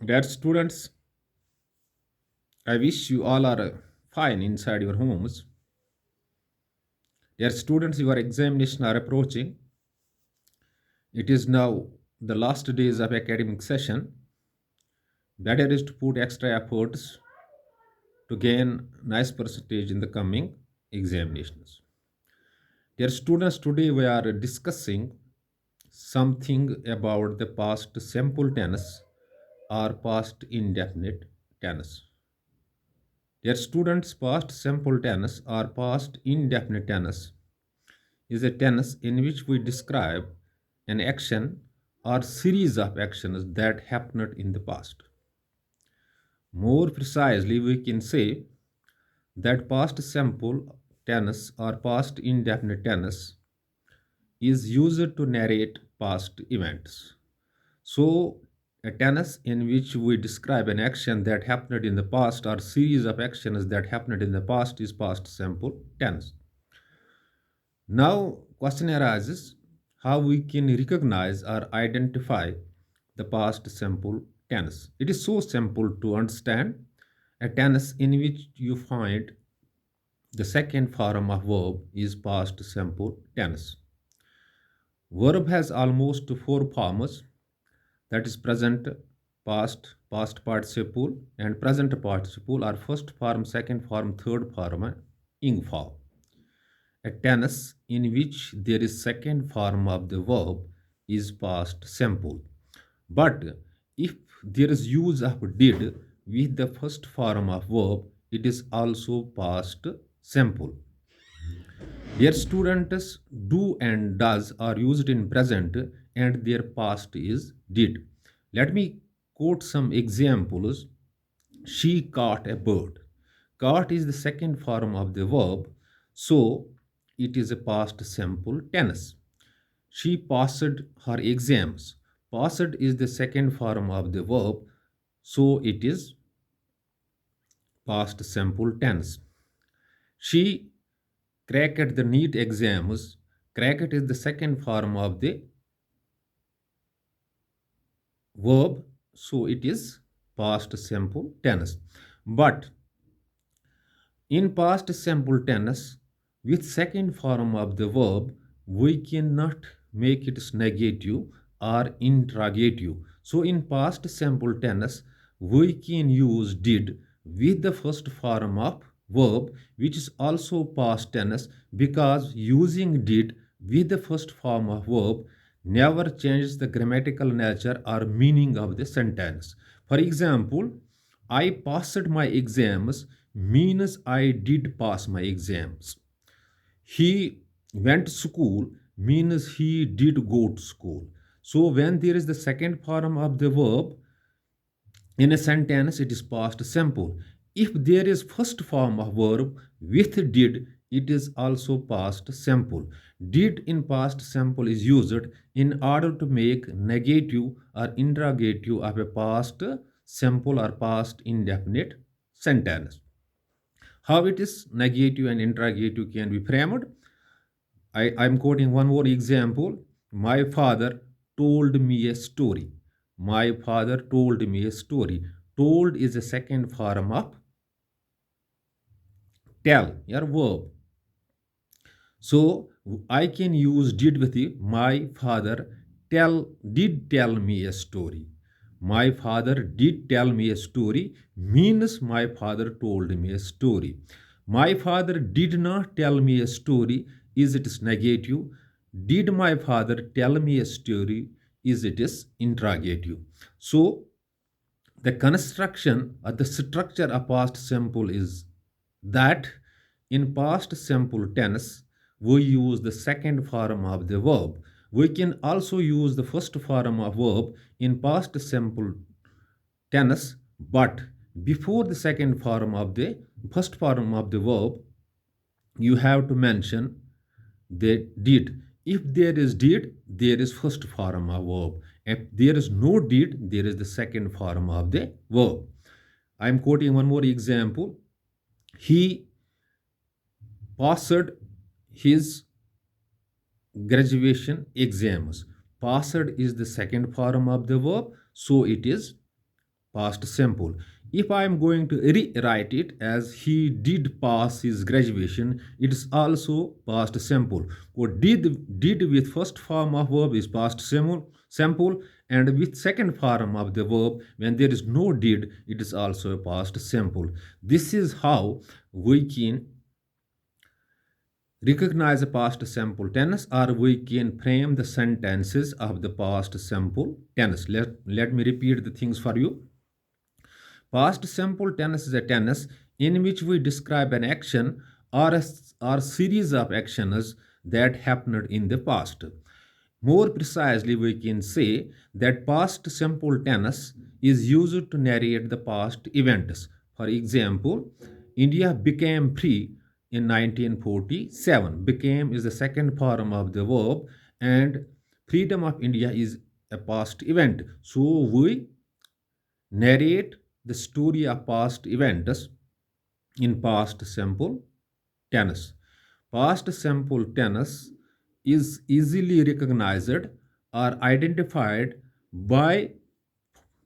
Dear students, I wish you all are fine inside your homes. Dear students, your examination are approaching. It is now the last days of academic session. Better is to put extra efforts to gain nice percentage in the coming examinations. Dear students, today we are discussing something about the past simple tense or past indefinite tense. Dear students, past simple tense or past indefinite tense is a tense in which we describe an action or series of actions that happened in the past. More precisely, we can say that past simple tense or past indefinite tense is used to narrate past events. So, a tense in which we describe an action that happened in the past or series of actions that happened in the past is past simple tense. Now, question arises how we can recognize or identify the past simple tense. It is so simple to understand a tense in which you find the second form of verb is past simple tense. Verb has almost four forms, that is present, past, past participle, and present participle are first form, second form, third form, and ing form. A tense in which there is second form of the verb is past simple. But if there is use of did with the first form of verb, it is also past simple. Dear students, do and does are used in present and their past is did. Let me quote some examples. She caught a bird. Caught is the second form of the verb, so it is a past simple tense. She passed her exams. Passed is the second form of the verb, so it is past simple tense. She cracked the NEET exams. Cracked is the second form of the verb, so it is past simple tense. But in past simple tense, with second form of the verb, we cannot make it negative or interrogative. So in past simple tense, we can use did with the first form of verb, which is also past tense, because using did with the first form of verb never changes the grammatical nature or meaning of the sentence. For example, I passed my exams means I did pass my exams. He went to school means he did go to school. So when there is the second form of the verb in a sentence, it is past simple. If there is first form of verb with did, it is also past simple. Did in past simple is used in order to make negative or interrogative of a past simple or past indefinite sentence. How it is negative and interrogative can be framed? I'm quoting one more example. My father told me a story. My father told me a story. Told is a second form of tell, your verb. So I can use did with the my father did tell me a story. My father did tell me a story means my father told me a story. My father did not tell me a story is it is negative. Did my father tell me a story is it is interrogative. So the construction or the structure of past simple is that in past simple tense we use the second form of the verb. We can also use the first form of verb in past simple tense, but before the second form of the first form of the verb, you have to mention the did. If there is did, there is first form of verb. If there is no did, there is the second form of the verb. I am quoting one more example. He passed his graduation exams. Passed is the second form of the verb, so it is past simple. If I am going to rewrite it as he did pass his graduation, it is also past simple. Or did with first form of verb is past simple, and with second form of the verb when there is no did, it is also past simple. This is how we can recognize the past simple tense, or we can frame the sentences of the past simple tense. Let me repeat the things for you. Past simple tense is a tense in which we describe an action or series of actions that happened in the past. More precisely, we can say that past simple tense is used to narrate the past events. For example, India became free in 1947. Became is the second form of the verb, and freedom of India is a past event. So we narrate the story of past events in past simple tense. Past simple tense is easily recognized or identified by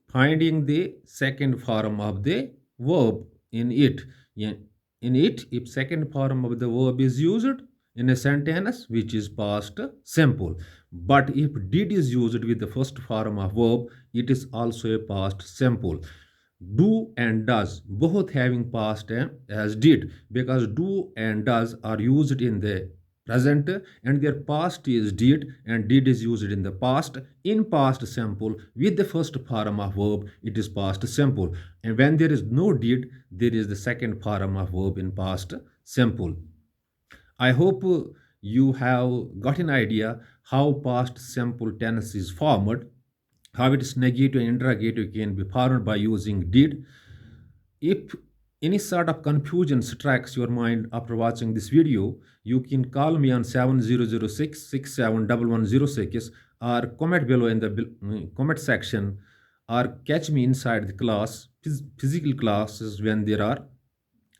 finding the second form of the verb in it. In it, if second form of the verb is used in a sentence which is past simple, but if did is used with the first form of verb, it is also a past simple. Do and does both having past as did, because do and does are used in the present and their past is did, and did is used in the past. In past simple with the first form of verb, it is past simple, and when there is no did, there is the second form of verb in past simple. I hope you have got an idea how past simple tense is formed, how its negative and interrogative can be formed by using did. If any sort of confusion strikes your mind after watching this video, you can call me on 7006 or comment below in the comment section, or catch me inside the class, physical classes when there are.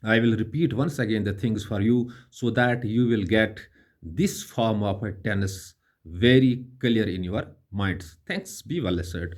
I will repeat once again the things for you so that you will get this form of a tennis very clear in your minds. Thanks. Be well said.